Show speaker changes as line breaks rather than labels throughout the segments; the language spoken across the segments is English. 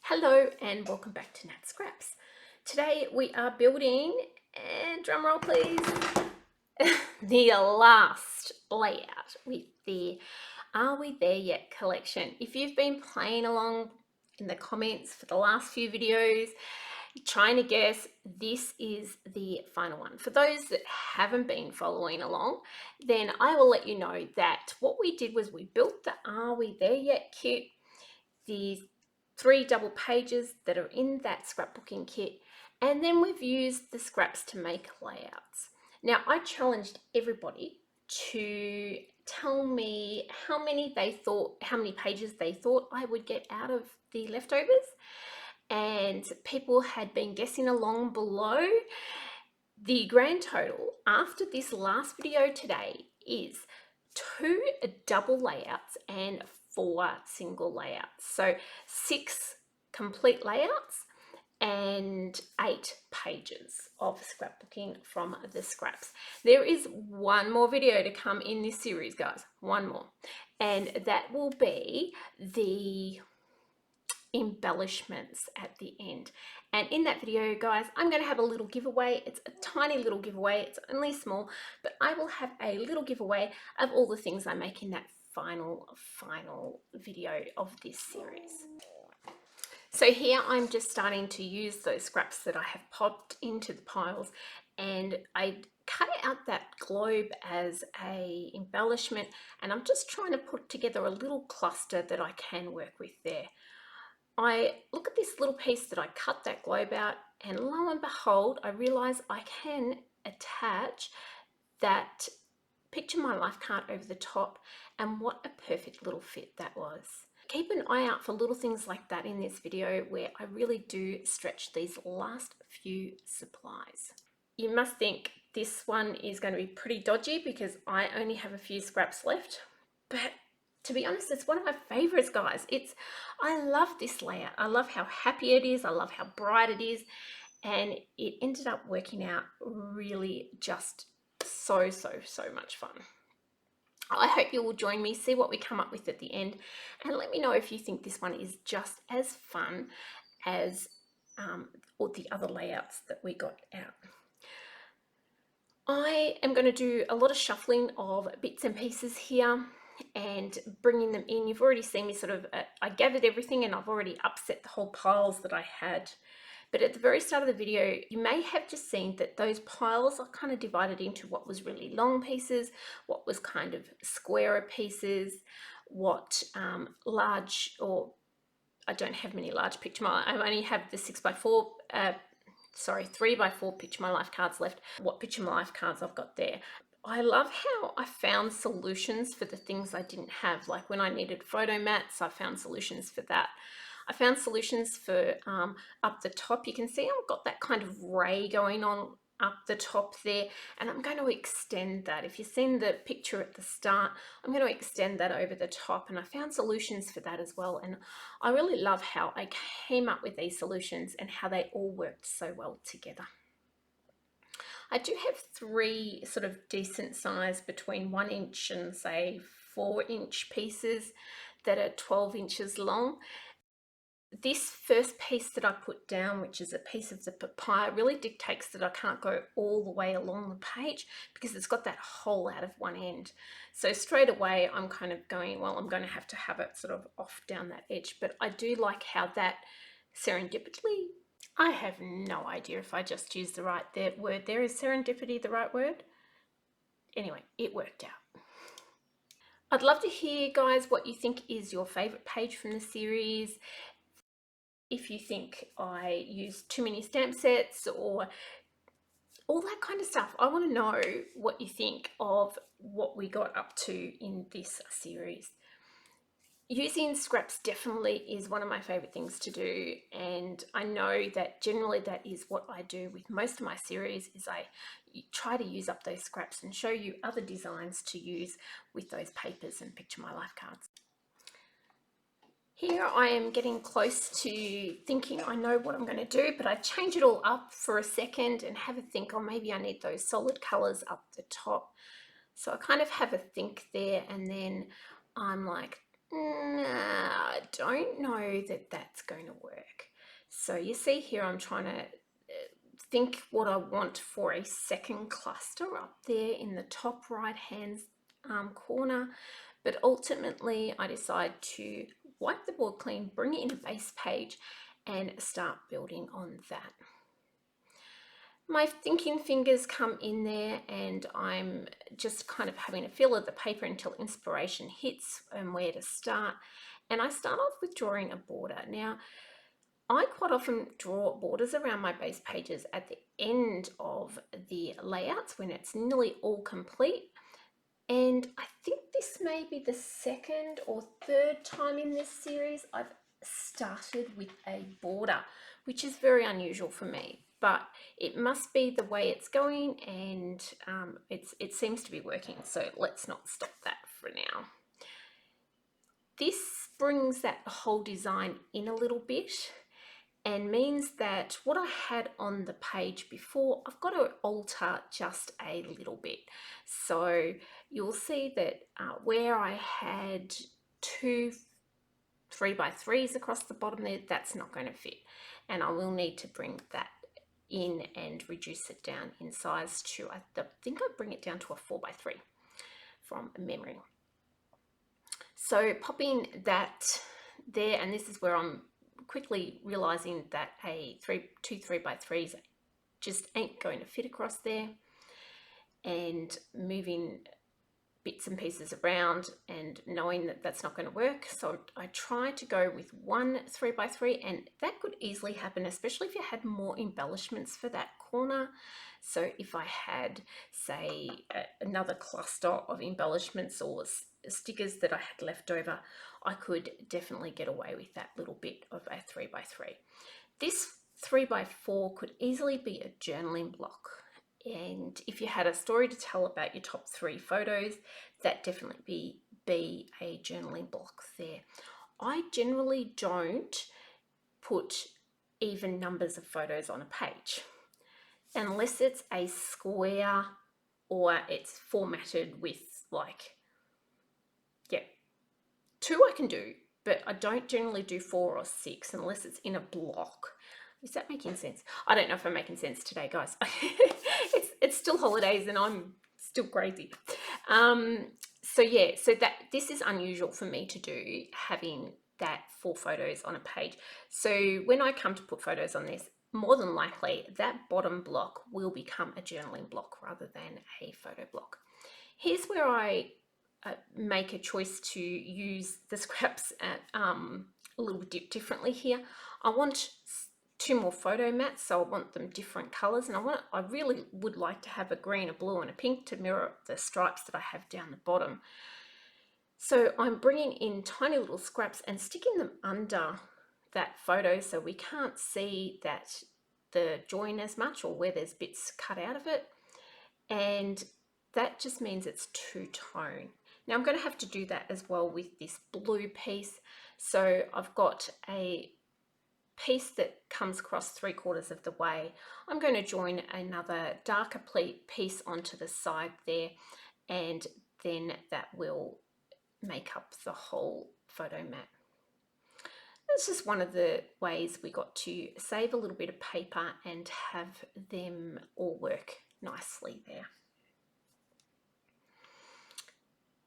Hello and welcome back to Nat Scraps. Today we are building, and drum roll please, the last layout with the Are We There Yet collection. If you've been playing along in the comments for the last few videos, trying to guess, this is the final one. For those that haven't been following along, then I will let you know that what we did was we built the Are We There Yet kit, these 3 double pages that are in that scrapbooking kit, and then we've used the scraps to make layouts. Now I challenged everybody to tell me how many pages they thought I would get out of the leftovers, and people had been guessing along below. The grand total after this last video today is 2 double layouts and 4 single layouts. So 6 complete layouts and 8 pages of scrapbooking from the scraps. There is one more video to come in this series, guys, one more, and that will be the embellishments at the end. And in that video, guys, I'm going to have a little giveaway. It's a tiny little giveaway. It's only small, but I will have a little giveaway of all the things I make in that final video of this series. So here I'm just starting to use those scraps that I have popped into the piles, and I cut out that globe as a embellishment, and I'm just trying to put together a little cluster that I can work with there. I look at this little piece that I cut that globe out, and lo and behold, I realize I can attach that Picture My Life card over the top, and what a perfect little fit that was. Keep an eye out for little things like that in this video where I really do stretch these last few supplies. You must think this one is going to be pretty dodgy because I only have a few scraps left, but to be honest, it's one of my favorites, guys. I love this layout. I love how happy it is. I love how bright it is. And it ended up working out really just so much fun. I hope you will join me, see what we come up with at the end, and let me know if you think this one is just as fun as all the other layouts that we got out. I am going to do a lot of shuffling of bits and pieces here and bringing them in. You've already seen me I gathered everything and I've already upset the whole piles that I had. But at the very start of the video, you may have just seen that those piles are kind of divided into what was really long pieces, what was kind of squarer pieces, what large, or I don't have many large picture miles. I only have the 6x4, 3x4 Picture My Life cards left. What Picture My Life cards I've got there. I love how I found solutions for the things I didn't have. Like when I needed photo mats, I found solutions for that. I found solutions for up the top. You can see I've got that kind of ray going on up the top there, and I'm going to extend that. If you've seen the picture at the start, I'm going to extend that over the top, and I found solutions for that as well. And I really love how I came up with these solutions and how they all worked so well together. I do have 3 sort of decent size between 1 inch and say 4-inch pieces that are 12 inches long. This first piece that I put down, which is a piece of the papaya, really dictates that I can't go all the way along the page because it's got that hole out of one end. So straight away I'm kind of going, well, I'm going to have it sort of off down that edge. But I do like how that serendipitously, I have no idea if I just used the right word there. Is serendipity the right word? Anyway, it worked out. I'd love to hear, guys, what you think is your favorite page from the series. If you think I used too many stamp sets or all that kind of stuff. I want to know what you think of what we got up to in this series. Using scraps definitely is one of my favorite things to do, and I know that generally that is what I do with most of my series, is I try to use up those scraps and show you other designs to use with those papers and Picture My Life cards. Here I am getting close to thinking I know what I'm going to do, but I change it all up for a second and have a think, oh, maybe I need those solid colors up the top. So I kind of have a think there, and then I'm like, Nah, I don't know that that's going to work. So you see here, I'm trying to think what I want for a second cluster up there in the top right hand corner. But ultimately, I decide to wipe the board clean, bring it in a base page, and start building on that. My thinking fingers come in there, and I'm just kind of having a feel of the paper until inspiration hits and where to start. And I start off with drawing a border. Now, I quite often draw borders around my base pages at the end of the layouts when it's nearly all complete. And I think this may be the second or third time in this series I've started with a border, which is very unusual for me, but it must be the way it's going, and it seems to be working, so let's not stop that for now. This brings that whole design in a little bit and means that what I had on the page before, I've got to alter just a little bit. So you'll see that where I had 2 3x3s across the bottom there, that's not going to fit. And I will need to bring that in and reduce it down in size to, I think I'll bring it down to a 4x3 from memory. So popping that there, and this is where I'm quickly realizing that two 3x3s just ain't going to fit across there, and moving bits and pieces around and knowing that that's not going to work. So I try to go with 1 3x3, and that could easily happen, especially if you had more embellishments for that corner. So if I had, say, another cluster of embellishments or stickers that I had left over, I could definitely get away with that little bit of a 3x3. This 3x4 could easily be a journaling block. And if you had a story to tell about your top 3 photos, that definitely be a journaling block there. I generally don't put even numbers of photos on a page unless it's a square or it's formatted with, like, yeah, 2 I can do, but I don't generally do 4 or 6 unless it's in a block. Is that making sense? I don't know if I'm making sense today, guys. It's still holidays and I'm still crazy. So yeah, so that this is unusual for me to do, having that 4 photos on a page. So when I come to put photos on this, more than likely that bottom block will become a journaling block rather than a photo block. Here's where I make a choice to use the scraps at, a little bit differently here. I want 2 more photo mats, so I want them different colors, and I really would like to have a green, a blue, and a pink to mirror the stripes that I have down the bottom. So I'm bringing in tiny little scraps and sticking them under that photo so we can't see that the join as much, or where there's bits cut out of it, and that just means it's two-tone. Now I'm going to have to do that as well with this blue piece. So I've got a piece that comes across 3/4 of the way. I'm going to join another darker piece onto the side there, and then that will make up the whole photo mat. That's just one of the ways we got to save a little bit of paper and have them all work nicely there.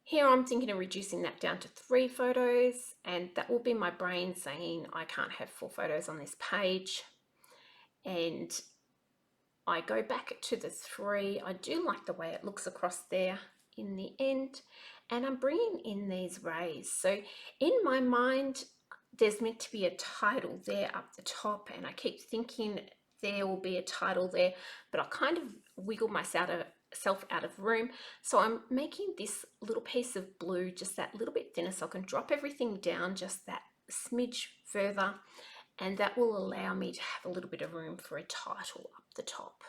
Here I'm thinking of reducing that down to 3 photos, and that will be my brain saying I can't have 4 photos on this page. And I go back to the 3. I do like the way it looks across there in the end, and I'm bringing in these rays. So in my mind, there's meant to be a title there up the top, and I keep thinking there will be a title there, but I kind of wiggle myself out of room. So I'm making this little piece of blue just that little bit thinner so I can drop everything down just that smidge further, and that will allow me to have a little bit of room for a title up the top.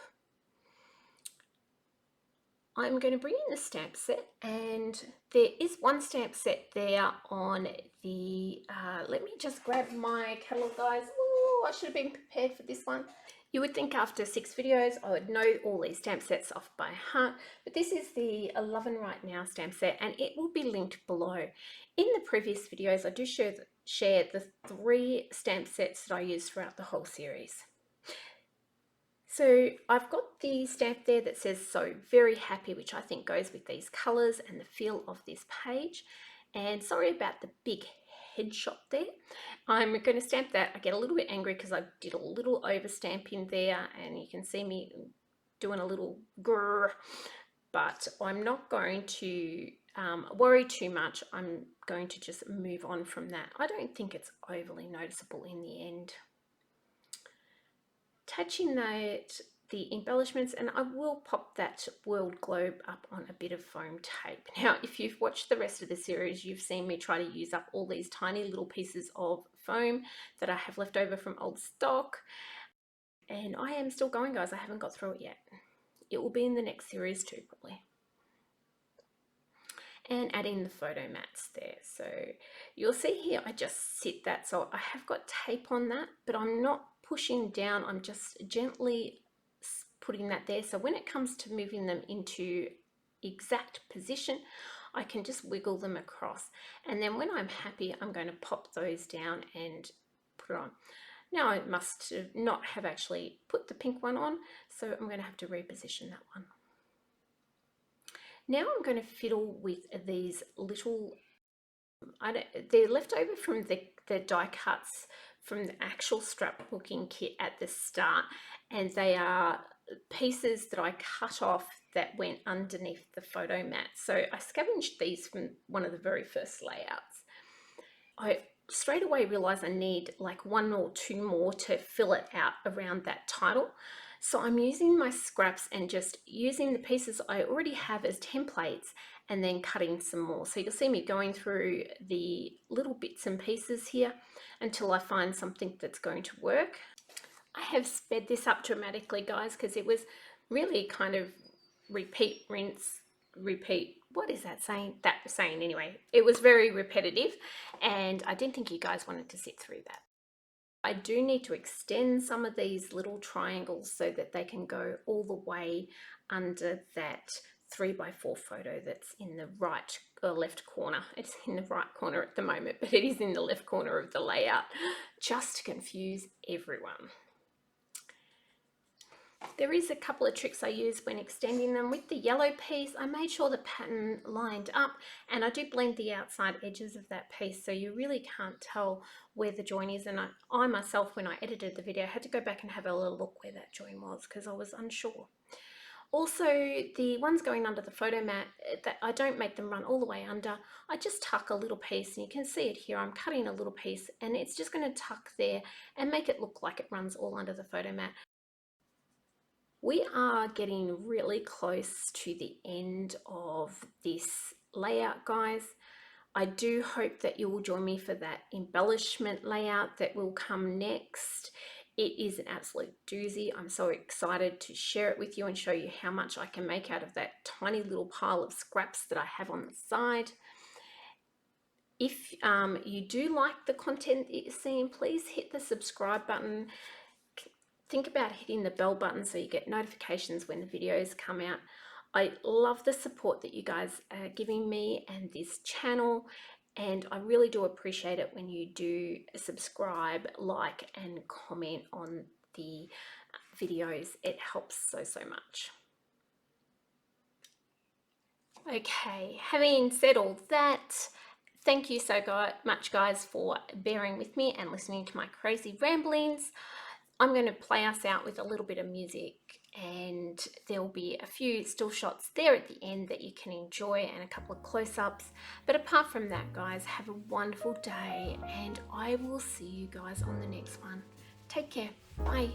I'm going to bring in the stamp set, and there is one stamp set there on the, let me just grab my catalogue, guys. Oh, I should have been prepared for this one. You would think after 6 videos I would know all these stamp sets off by heart, but this is the Lovin Right Now stamp set and it will be linked below. In the previous videos I do share the 3 stamp sets that I use throughout the whole series. So I've got the stamp there that says "So Very Happy," which I think goes with these colours and the feel of this page. And sorry about the big headshot there. I'm going to stamp that. I get a little bit angry because I did a little over stamping there and you can see me doing a little grrr, but I'm not going to worry too much. I'm going to just move on from that. I don't think it's overly noticeable in the end. Touching the embellishments, and I will pop that world globe up on a bit of foam tape. Now, if you've watched the rest of the series, you've seen me try to use up all these tiny little pieces of foam that I have left over from old stock. And I am still going, guys. I haven't got through it yet. It will be in the next series too, probably. And adding the photo mats there. So you'll see here, I just sit that. So I have got tape on that, but I'm not pushing down. I'm just gently putting that there. So when it comes to moving them into exact position, I can just wiggle them across. And then when I'm happy, I'm going to pop those down and put it on. Now I must not have actually put the pink one on, so I'm going to have to reposition that one. Now I'm going to fiddle with these little, they're left over from the die cuts from the actual scrapbooking kit at the start, and they are pieces that I cut off that went underneath the photo mat. So I scavenged these from one of the very first layouts. I straight away realized I need like 1 or 2 more to fill it out around that title. So I'm using my scraps and just using the pieces I already have as templates and then cutting some more. So you'll see me going through the little bits and pieces here until I find something that's going to work. I have sped this up dramatically, guys, because it was really kind of repeat, rinse, repeat. What is that saying? That saying anyway. It was very repetitive and I didn't think you guys wanted to sit through that. I do need to extend some of these little triangles so that they can go all the way under that 3x4 photo that's in the right or left corner. It's in the right corner at the moment, but it is in the left corner of the layout, just to confuse everyone. There is a couple of tricks I use when extending them. With the yellow piece, I made sure the pattern lined up, and I do blend the outside edges of that piece so you really can't tell where the join is. And I myself, when I edited the video, had to go back and have a little look where that join was because I was unsure. Also, the ones going under the photo mat, that I don't make them run all the way under. I just tuck a little piece, and you can see it here. I'm cutting a little piece and it's just going to tuck there and make it look like it runs all under the photo mat. We are getting really close to the end of this layout, guys. I do hope that you will join me for that embellishment layout that will come next. It is an absolute doozy. I'm so excited to share it with you and show you how much I can make out of that tiny little pile of scraps that I have on the side. If you do like the content that you're seeing, please hit the subscribe button. Think about hitting the bell button so you get notifications when the videos come out. I love the support that you guys are giving me and this channel, and I really do appreciate it when you do subscribe, like, and comment on the videos. It helps so much. Okay, having said all that, thank you so much, guys, for bearing with me and listening to my crazy ramblings. I'm going to play us out with a little bit of music, and there'll be a few still shots there at the end that you can enjoy and a couple of close-ups. But apart from that, guys, have a wonderful day and I will see you guys on the next one. Take care. Bye.